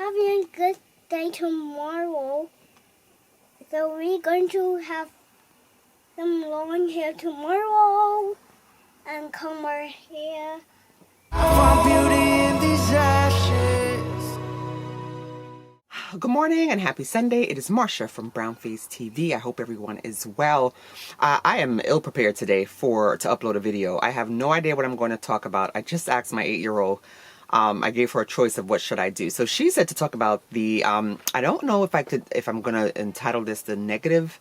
having a good day tomorrow. So we're going to have some long hair tomorrow and comb our hair. Find beauty in these ashes. Good morning and happy Sunday. It is Marsha from Brownface TV. I hope everyone is well. I am ill prepared today to upload a video. I have no idea what I'm going to talk about. I just asked my 8-year-old. I gave her a choice of what should I do. So she said to talk about the I don't know if I'm going to entitle this the negative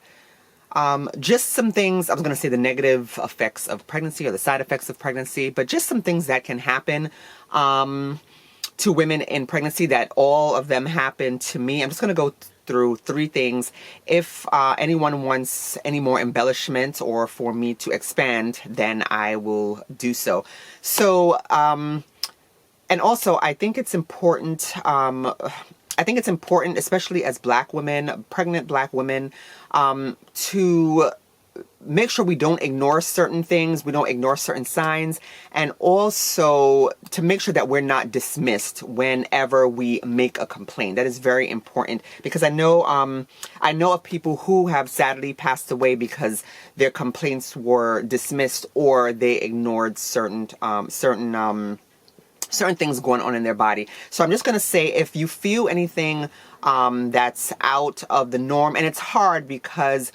just some things. I was going to say the negative effects of pregnancy or the side effects of pregnancy, but just some things that can happen to women in pregnancy, that all of them happen to me. I'm just going to go through 3 things. If anyone wants any more embellishment or for me to expand, then I will do so. So, and also I think it's important, especially as Black women, pregnant Black women, to make sure we don't ignore certain things, we don't ignore certain signs, and also to make sure that we're not dismissed whenever we make a complaint. That is very important, because I know of people who have sadly passed away because their complaints were dismissed or they ignored certain things going on in their body. So I'm just going to say, if you feel anything that's out of the norm, and it's hard because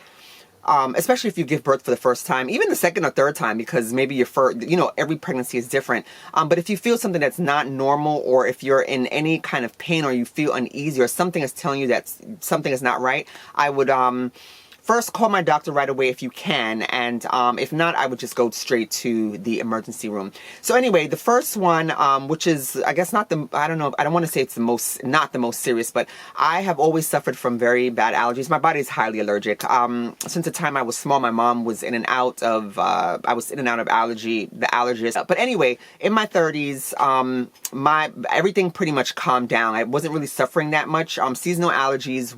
especially if you give birth for the first time, even the second or third time, because maybe your first, every pregnancy is different. But if you feel something that's not normal, or if you're in any kind of pain, or you feel uneasy, or something is telling you that something is not right, I would first call my doctor right away if you can, and if not, I would just go straight to the emergency room. So anyway, the first one, which is, I guess I don't want to say it's not the most serious, but I have always suffered from very bad allergies. My body is highly allergic. Since the time I was small, my mom was in and out of, allergies. But anyway, in my 30s, everything pretty much calmed down. I wasn't really suffering that much. Seasonal allergies.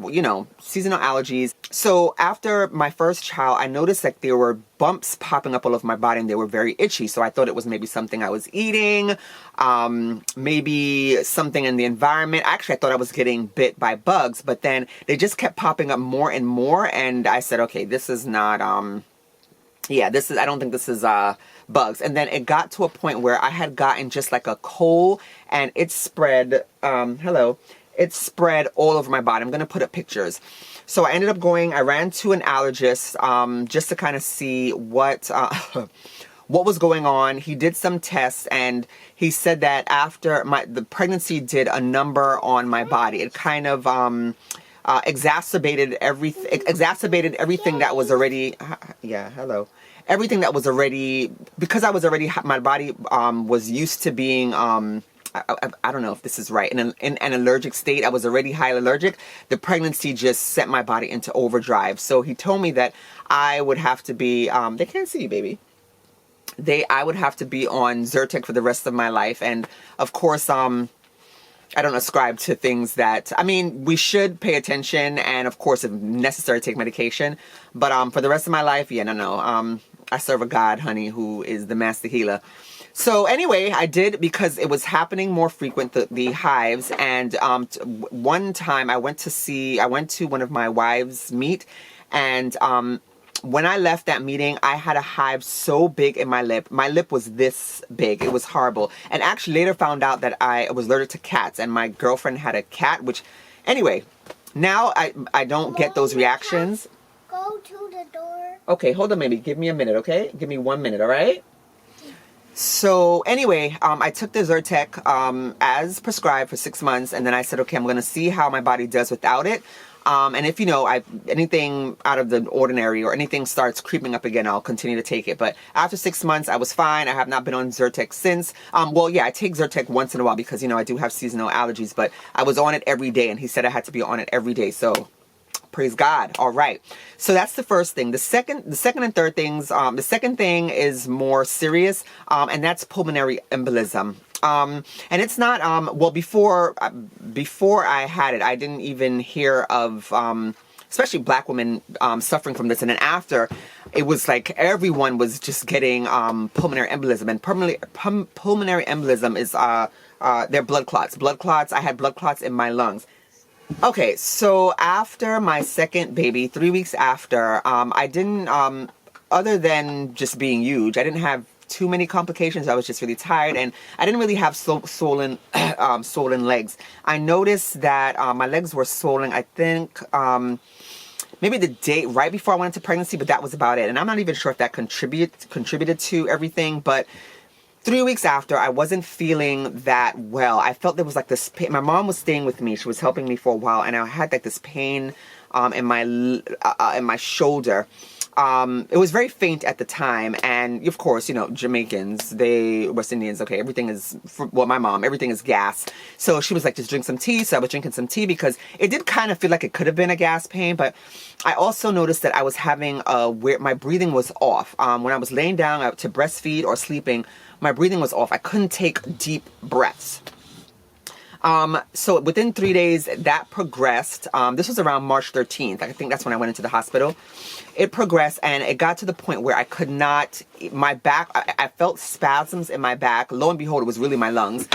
So after my first child, I noticed that there were bumps popping up all over my body, and they were very itchy. So I thought it was maybe something I was eating, maybe something in the environment. Actually, I thought I was getting bit by bugs, but then they just kept popping up more and more. And I said, okay, this is not, I don't think this is, bugs. And then it got to a point where I had gotten just like a cold, and it spread, it spread all over my body. I'm going to put up pictures. So I ended up I ran to an allergist, just to kind of see what was going on. He did some tests, and he said that after the pregnancy did a number on my body. It kind of, exacerbated everything that was already, everything that was already, because my body, was used to being, I don't know if this is right, in an allergic state. I was already highly allergic. The pregnancy just set my body into overdrive. So he told me that I would have to be, they can't see you, baby. I would have to be on Zyrtec for the rest of my life. And of course, I don't ascribe to things that, we should pay attention, and of course, if necessary, take medication. But for the rest of my life, I serve a God, honey, who is the master healer. So anyway, I did, because it was happening more frequent, the hives. And one time I went to one of my wives' meet, and when I left that meeting, I had a hive so big in my lip. My lip was this big. It was horrible. And actually later found out that I was allergic to cats, and my girlfriend had a cat, which, anyway, now I don't get those reactions. Go to the door. Okay, hold on, baby. Give me a minute, okay? Give me 1 minute, all right? So anyway, I took the Zyrtec as prescribed for 6 months, and then I said, okay, I'm going to see how my body does without it. And if, anything out of the ordinary or anything starts creeping up again, I'll continue to take it. But after 6 months, I was fine. I have not been on Zyrtec since. I take Zyrtec once in a while because, I do have seasonal allergies, but I was on it every day, and he said I had to be on it every day. So praise God. All right. So that's the first thing. The second and third things, the second thing is more serious, and that's pulmonary embolism. And it's not, before I had it, I didn't even hear of, especially Black women, suffering from this. And then after, it was like everyone was just getting, pulmonary embolism. And pulmonary embolism is, they're blood clots. Blood clots. I had blood clots in my lungs. Okay, so after my second baby, 3 weeks after, I didn't, other than just being huge, I didn't have too many complications. I was just really tired, and I didn't really have swollen, swollen legs. I noticed that my legs were swollen, I think, maybe the day right before I went into pregnancy, but that was about it. And I'm not even sure if that contributed to everything, but 3 weeks after, I wasn't feeling that well. I felt there was like this pain. My mom was staying with me. She was helping me for a while, and I had like this pain in my shoulder. It was very faint at the time, and of course, you know, Jamaicans, West Indians, okay, everything is, well, my mom, everything is gas. So she was like, just drink some tea. So I was drinking some tea because it did kind of feel like it could have been a gas pain, but I also noticed that I was having my breathing was off. When I was laying down to breastfeed or sleeping, my breathing was off. I couldn't take deep breaths. So within 3 days, that progressed. This was around March 13th. I think that's when I went into the hospital. It progressed, and it got to the point where I could not, my back, I felt spasms in my back. Lo and behold, it was really my lungs,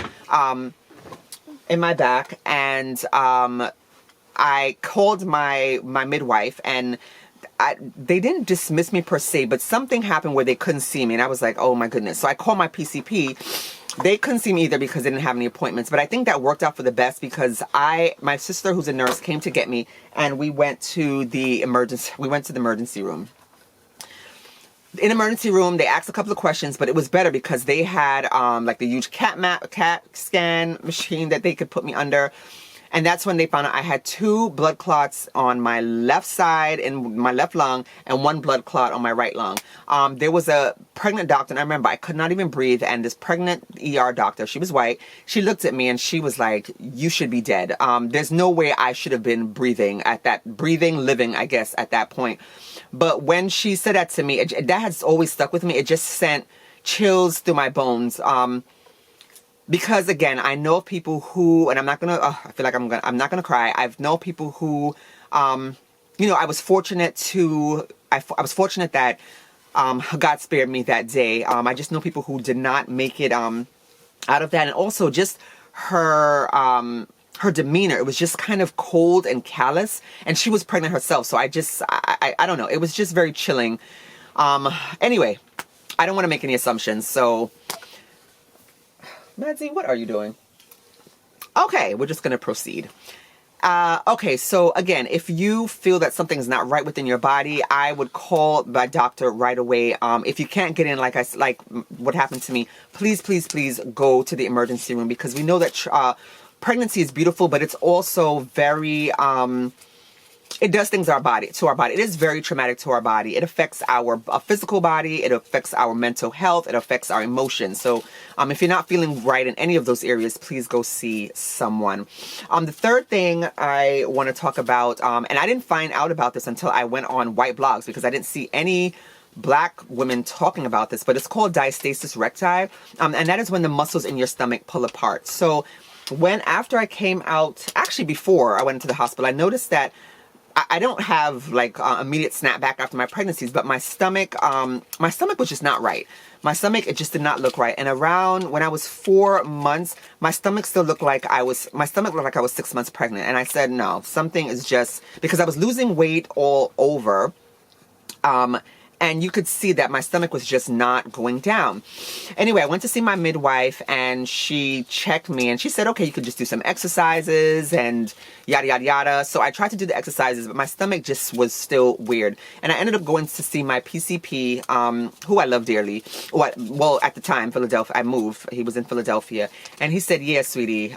in my back. And I called my midwife, and they didn't dismiss me per se, but something happened where they couldn't see me, and I was like, oh my goodness. So I called my PCP. They couldn't see me either because they didn't have any appointments, but I think that worked out for the best because my sister, who's a nurse, came to get me, and we went to the emergency room. In the emergency room, they asked a couple of questions, but it was better because they had like the huge CAT scan machine that they could put me under. And that's when they found out I had 2 blood clots on my left side in my left lung and 1 blood clot on my right lung. There was a pregnant doctor, and I remember I could not even breathe, and this pregnant ER doctor, she was white, she looked at me and she was like, you should be dead. There's no way I should have been living, I guess, at that point. But when she said that to me, that has always stuck with me. It just sent chills through my bones. Because again, I know of people who, and I'm not gonna, I feel like I'm not gonna cry. I've known people who, you know, I was fortunate that God spared me that day. I just know people who did not make it out of that, and also just her demeanor. It was just kind of cold and callous, and she was pregnant herself. So I don't know. It was just very chilling. Anyway, I don't want to make any assumptions. So. Madsy, what are you doing? Okay, we're just going to proceed. Okay, so again, if you feel that something's not right within your body, I would call my doctor right away. If you can't get in, like what happened to me, please, please, please go to the emergency room, because we know that pregnancy is beautiful, but it's also very... it does things to our body. It is very traumatic to our body. It affects our physical body. It affects our mental health. It affects our emotions. So if you're not feeling right in any of those areas, please go see someone. The third thing I want to talk about, and I didn't find out about this until I went on white blogs, because I didn't see any Black women talking about this, but it's called Diastasis Recti. And that is when the muscles in your stomach pull apart. So after I came out, actually before I went into the hospital, I noticed that I don't have like immediate snapback after my pregnancies, but my stomach was just not right. My stomach, it just did not look right. And around when I was 4 months, my stomach looked like I was 6 months pregnant. And I said, no, something is just, because I was losing weight all over. And you could see that my stomach was just not going down. Anyway, I went to see my midwife, and she checked me, and she said, okay, you could just do some exercises and yada, yada, yada. So I tried to do the exercises, but my stomach just was still weird. And I ended up going to see my PCP, who I love dearly. Well, at the time, Philadelphia, I moved. He was in Philadelphia. And he said, yeah, sweetie,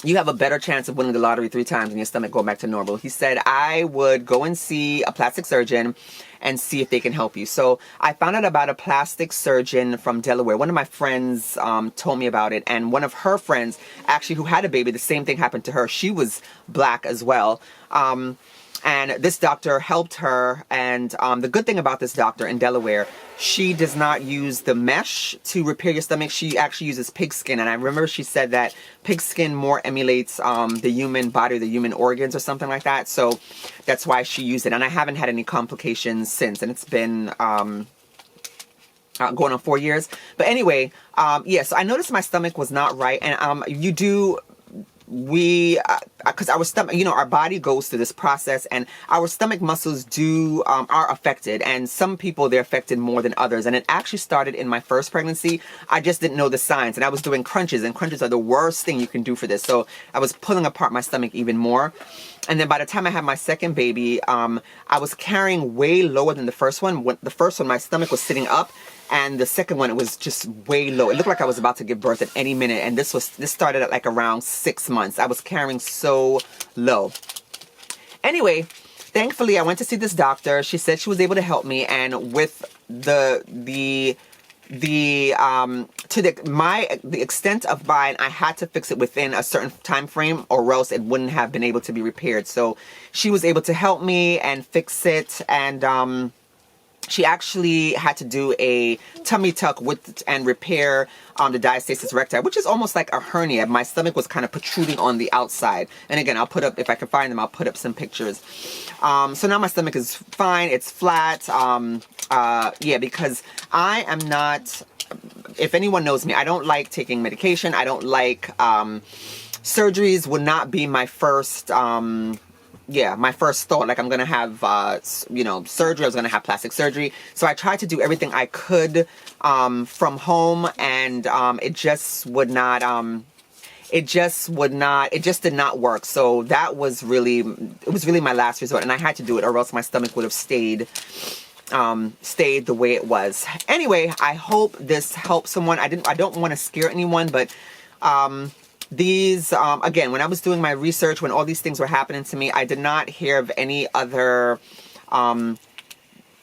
you have a better chance of winning the lottery 3 times and your stomach going back to normal. He said I would go and see a plastic surgeon and see if they can help you. So I found out about a plastic surgeon from Delaware. One of my friends told me about it, and one of her friends, actually, who had a baby, the same thing happened to her. She was Black as well. And this doctor helped her. And the good thing about this doctor in Delaware, she does not use the mesh to repair your stomach. She actually uses pig skin. And I remember she said that pig skin more emulates the human body, or the human organs, or something like that. So that's why she used it. And I haven't had any complications since. And it's been going on 4 years. But anyway, yeah, so I noticed my stomach was not right. And because our stomach, our body goes through this process, and our stomach muscles are affected, and some people, they're affected more than others. And it actually started in my first pregnancy. I just didn't know the signs, and I was doing crunches, and crunches are the worst thing you can do for this. So I was pulling apart my stomach even more. And then by the time I had my second baby, I was carrying way lower than the first one. When the first one, my stomach was sitting up, and the second one, it was just way low. It looked like I was about to give birth at any minute. And this started at like around 6 months. I was carrying so low. Anyway, thankfully, I went to see this doctor. She said she was able to help me. And with the extent of mine, I had to fix it within a certain time frame, or else it wouldn't have been able to be repaired. So she was able to help me and fix it. And she actually had to do a tummy tuck and repair the diastasis recti, which is almost like a hernia. My stomach was kind of protruding on the outside. And again, I'll put up, if I can find them, I'll put up some pictures. So now my stomach is fine. It's flat. Yeah, because I am not, if anyone knows me, I don't like taking medication. I don't like, surgeries would not be my first, my first thought. Like, I'm going to have, surgery. I was going to have plastic surgery. So I tried to do everything I could from home, and it just did not work. So that was really, it was really my last resort, and I had to do it, or else my stomach would have stayed the way it was. Anyway, I hope this helps someone. I don't want to scare anyone, but these, again, when I was doing my research, when all these things were happening to me, I did not hear of any other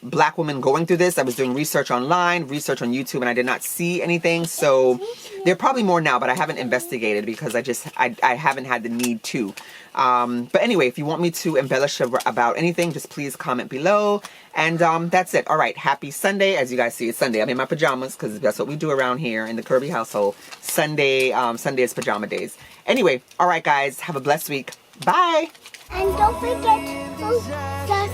Black women going through this. I was doing research online, research on YouTube, and I did not see anything. So there are probably more now, but I haven't investigated because I haven't had the need to. But anyway, if you want me to embellish about anything, just please comment below. And that's it. All right. Happy Sunday. As you guys see, it's Sunday. I'm in my pajamas because that's what we do around here in the Kirby household. Sunday is pajama days. Anyway, all right, guys. Have a blessed week. Bye. And don't forget to